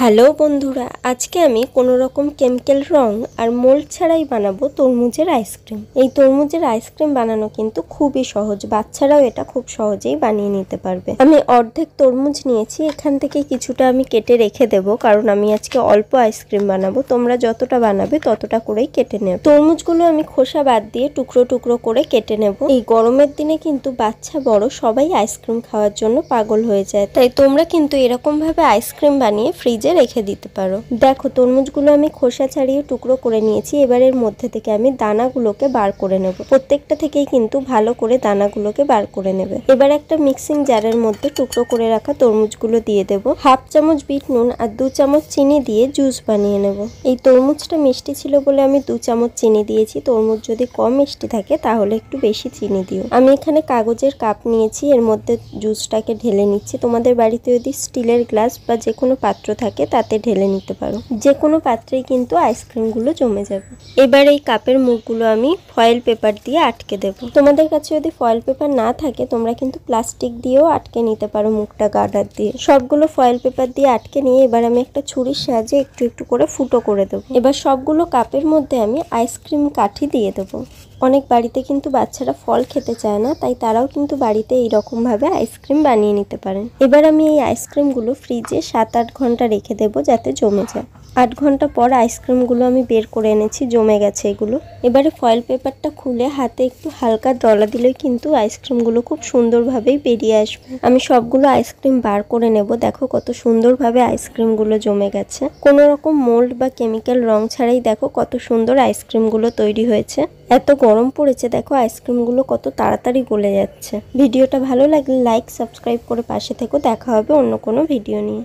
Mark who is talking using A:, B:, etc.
A: Hello বন্ধুরা, আজকে আমি কোনো রকম কেমিক্যাল রং আর মোল্ড ছাড়াই বানাবো তরমুজের আইসক্রিম। এই তরমুজের আইসক্রিম বানানো কিন্তু খুবই সহজ, বাচ্চারাও এটা খুব সহজেই বানিয়ে নিতে পারবে। আমি অর্ধেক তরমুজ নিয়েছি, এখান থেকে কিছুটা আমি কেটে রেখে দেব, কারণ আমি আজকে অল্প আইসক্রিম বানাবো। তোমরা যতটা বানাবে ততটা করেই কেটে নেব। তরমুজগুলো আমি খোসা বাদ দিয়ে টুকরো টুকরো করে কেটে নেব। এই গরমের দিনে কিন্তু বাচ্চা বড় সবাই আইসক্রিম খাওয়ার জন্য পাগল হয়ে যায়, তাই তোমরা কিন্তু এরকম ভাবে আইসক্রিম বানিয়ে ফ্রিজে রেখে দিতে পারো। দেখো, তরমুজগুলো আমি খোসা ছাড়িয়ে টুকরো করে নিয়েছি। এবার এর মধ্যে থেকে আমি দানাগুলোকে বার করে নেব। প্রত্যেকটা থেকেই কিন্তু ভালো করে দানাগুলোকে বার করে নেবে। এবার একটা মিক্সিং জারের মধ্যে টুকরো করে রাখা তরমুজগুলো দিয়ে দেব। হাফ চামচ বিট নুন আর 2 চামচ চিনি দিয়ে জুস বানিয়ে নেব। এই তরমুজটা মিষ্টি ছিল বলে আমি 2 চামচ চিনি দিয়েছি। তরমুজ যদি কম মিষ্টি থাকে তাহলে একটু বেশি চিনি দিও। আমি এখানে কাগজের কাপ নিয়েছি, এর মধ্যে জুসটাকে ঢেলে নিচ্ছি। তোমাদের বাড়িতে যদি স্টিলের গ্লাস বা যে কোনো পাত্র থাকে তাতে ঢেলে নিতে পারো। যে কোনো পাত্রেই কিন্তু আইসক্রিমগুলো জমে যাবে। এবার এই কাপের মুখগুলো আমি ফয়েল পেপার দিয়ে আটকে দেব। তোমাদের কাছে যদি ফয়েল পেপার না থাকে তোমরা কিন্তু প্লাস্টিক দিয়েও আটকে নিতে পারো, মুখটা গার্ডার দিয়ে। সবগুলো ফয়েল পেপার দিয়ে আটকে নিয়ে এবার আমি একটা ছুরির সাহায্যে একটু একটু করে ফুটো করে দেবো। এবার সবগুলো কাপের মধ্যে আমি আইসক্রিম কাঠি দিয়ে দেবো। অনেক বাড়িতে কিন্তু বাচ্চারা ফল খেতে চায় না, তাই তারাও কিন্তু বাড়িতে এইরকম ভাবে আইসক্রিম বানিয়ে নিতে পারেন। এবার আমি এই আইসক্রিমগুলো ফ্রিজে 7-8 ঘন্টা রেখে দেবো যাতে জমে যায়। 8 ঘন্টা পর আইসক্রিমগুলো আমি বের করে এনেছি, জমে গেছে এগুলো। এবারে ফয়েল পেপারটা খুলে হাতে একটু হালকা দলা দিলেই কিন্তু আইসক্রিমগুলো খুব সুন্দরভাবেই বেরিয়ে আসবে। আমি সবগুলো আইসক্রিম বার করে নেব। দেখো কত সুন্দরভাবে আইসক্রিমগুলো জমে গেছে। কোনো রকম মোল্ড বা কেমিক্যাল রং ছাড়াই দেখো কত সুন্দর আইসক্রিমগুলো তৈরি হয়েছে। এত গরম পড়েছে, দেখো আইসক্রিমগুলো কত তাড়াতাড়ি গলে যাচ্ছে। ভিডিওটা ভালো লাগলে লাইক সাবস্ক্রাইব করে পাশে থেকো। দেখা হবে অন্য কোনো ভিডিও নিয়ে।